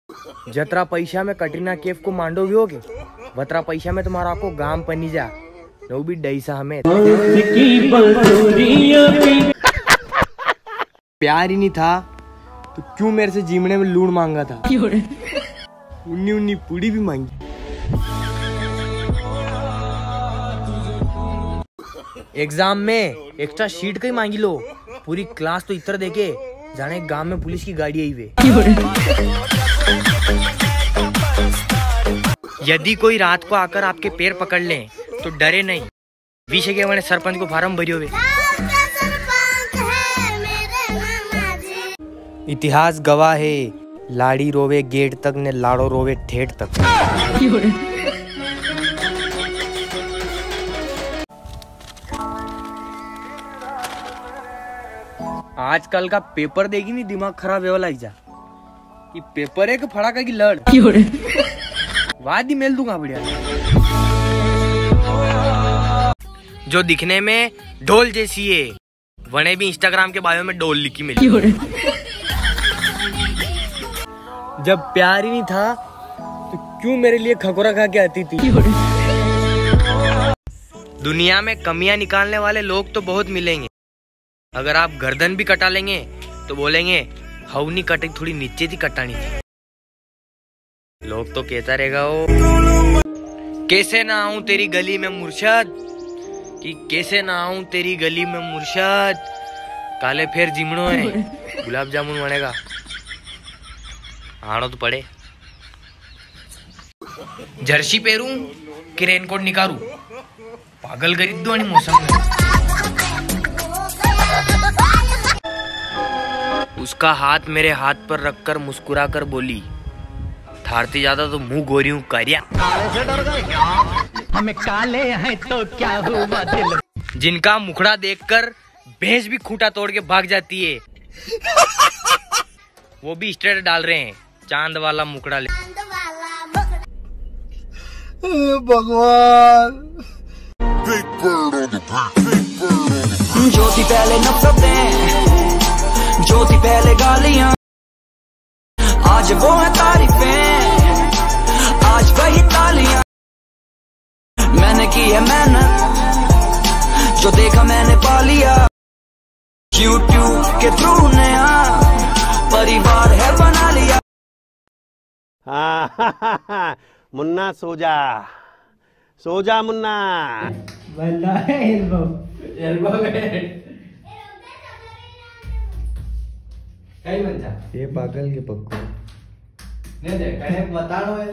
जतरा पैसा में कटरीना कैफ को मांडो भी होगे, वतरा पैसा में तुम्हारा को गांव पनी जा नो भी डैसा हमें। प्यार ही नहीं था तो क्यों मेरे से जीमने में लूण मांगा था? उन्नी उन्नी पूड़ी भी मांगी। एग्जाम में एक्स्ट्रा शीट कहीं मांगी लो, पूरी क्लास तो इतर देके जाने गांव में पुलिस की गाड़ी आई वे। यदि कोई रात को आकर आपके पैर पकड़ ले तो डरे नहीं, विषय के मैंने सरपंच को फार्म भरियो वे। इतिहास गवाह है, लाड़ी रोवे गेट तक ने लाड़ो रोवे ठेठ तक। आजकल का पेपर देगी नहीं दिमाग खराब है वाला जा कि पेपर है कि फड़ाका की लड़। वादी मेल दूंगा बढ़िया। जो दिखने में ढोल जैसी है वने भी इंस्टाग्राम के बायो में ढोल लिखी मिली। जब प्यार ही नहीं था तो क्यों मेरे लिए खकोरा खा के आती थी? दुनिया में कमियां निकालने वाले लोग तो बहुत मिलेंगे, अगर आप गर्दन भी कटा लेंगे तो बोलेंगे हवनी कटी थोड़ी नीचे थी कटानी थी। लोग तो कहता रहेगा वो कैसे ना आऊं तेरी गली में मुर्शद, कि कैसे ना आऊं तेरी गली में मुर्शद, काले फेर जिमणो है गुलाब जामुन बनेगा आड़ो तो पड़े। जर्सी पहरूं कि रेनकोट निकालू, पागल करी दो मौसम में। उसका हाथ मेरे हाथ पर रखकर मुस्कुरा कर बोली, थारती ज्यादा तो मुंह गोरी हूँ करिया। हमें काले हैं तो क्या हुआ दिल। जिनका मुखड़ा देखकर भैंस भी खूंटा तोड़ के भाग जाती है, वो भी स्टेटस डाल रहे हैं चांद वाला मुखड़ा ले। भगवान। ज्योति पहले नफरतें, ज्योति पहले गालियां, आज वो है तारीफें, आज वही तालियां। मैंने की है मेहनत, जो देखा मैंने पा लिया। YouTube के थ्रू नया परिवार है बना लिया। हाँ मुन्ना सो जा, सो जा मुन्ना। ये पागल के पक्को बतानो है।